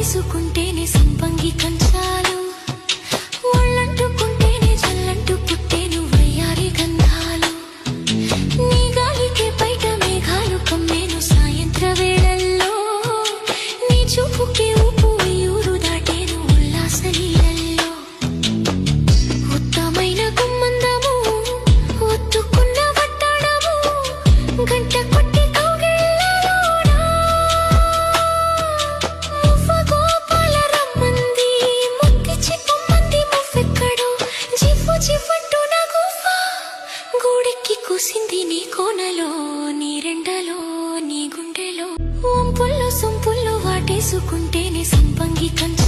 వాటేసుకుంటేనే సంపంగి కంచాలు, ఒళ్ళంటుకుంటేనే జల్లంటూ పుట్టేను వయ్యారి గంధాలు. నీ గాలికే బయట మేఘాలు కమ్మేను సాయంత్ర వేళల్లో, నీ చూపుకే ఊపు ఊరు దాటేను ఉల్లాస నీళ్ళల్లో. ఉత్తమైన గుమ్మందము ఒత్తుకున్న వట్టాడము, గంట కొట్టి కూసింది నీ కోనలో, నీ రెండలో, నీ గుండెలో. వంపుల్లో సొంపుల్లో వాటేసుకుంటేనే సంపంగి కంచ